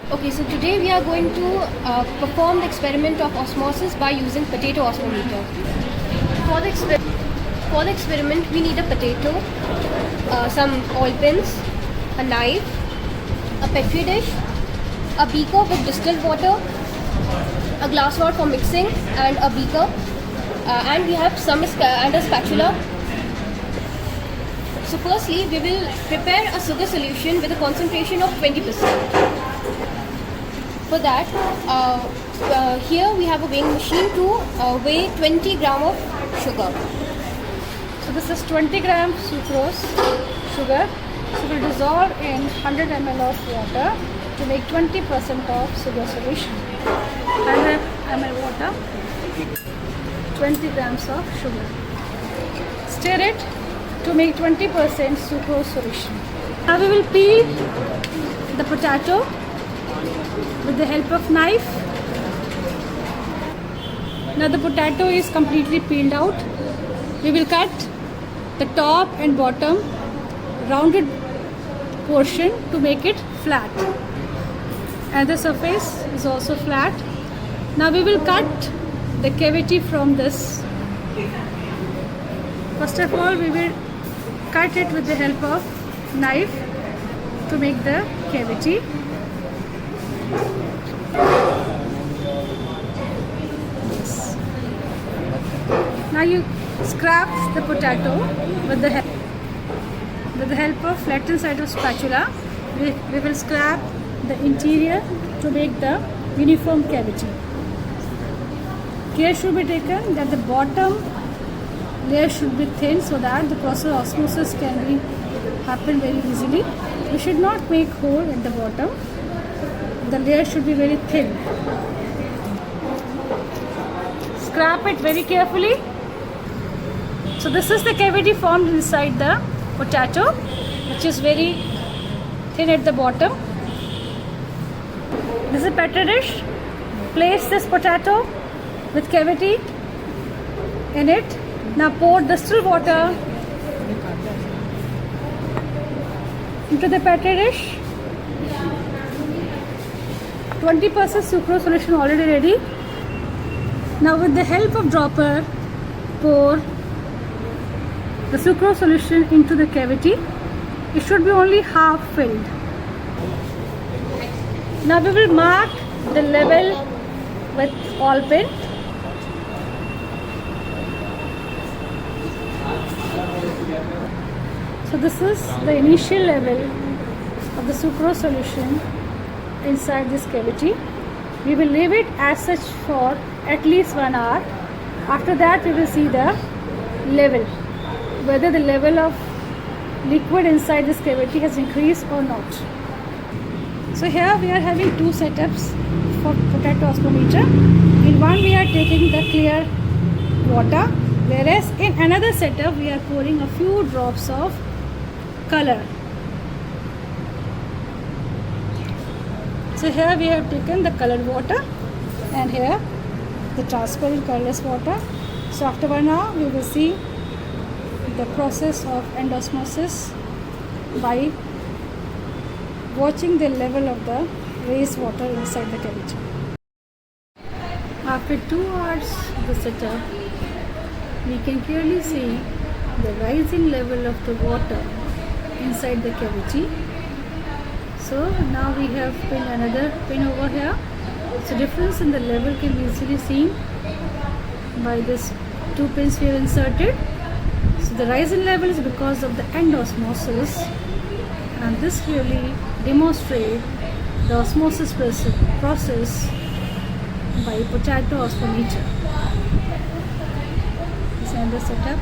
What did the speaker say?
Okay, so today we are going to perform the experiment of osmosis by using potato osmometer. For the experiment, we need a potato, some oil pins, a knife, a petri dish, a beaker with distilled water, a glass rod for mixing, and a beaker, and we have and a spatula. So firstly, we will prepare a sugar solution with a concentration of 20%. For that, here we have a weighing machine to weigh 20 gram of sugar. So this is 20 gram sucrose sugar. So it will dissolve in 100 ml of water to make 20% of sugar solution. 100 ml water, 20 grams of sugar. Stir it to make 20% sucrose solution. Now we will peel the potato with the help of knife. Now the potato is completely peeled out. We will cut the top and bottom rounded portion to make it flat, and the surface is also flat. Now we will cut the cavity from this. First of all, we will cut it with the help of knife to make the cavity. Yes. Now you scrap the potato with the help of flattened side of spatula. We will scrap the interior to make the uniform cavity. Care should be taken that the bottom layer should be thin so that the process of osmosis can happen very easily. We should not make hole at the bottom. The layer should be very thin. Scrap it very carefully. So this is the cavity formed inside the potato, which is very thin at the bottom. This is a petri dish. Place this potato with cavity in it. Now pour distilled water into the petri dish. 20% sucrose solution already ready. Now with the help of dropper, pour the sucrose solution into the cavity. It should be only half filled. Now we will mark the level with oil pin. So this is the initial level of the sucrose solution inside this cavity. We will leave it as such for at least 1 hour. After that, we will see the level, whether the level of liquid inside this cavity has increased or not. So here we are having two setups for potato osmometer. In one we are taking the clear water, whereas in another setup we are pouring a few drops of color. So here we have taken the colored water and here the transparent colorless water. So after 1 hour we will see the process of endosmosis by watching the level of the raised water inside the cavity. After 2 hours of the setup, we can clearly see the rising level of the water inside the cavity. So now we have pin another pin over here. So difference in the level can be easily seen by this 2 pins we have inserted. So the rise in level is because of the endosmosis, and this clearly demonstrates the osmosis process by potato osmometer. This is another setup.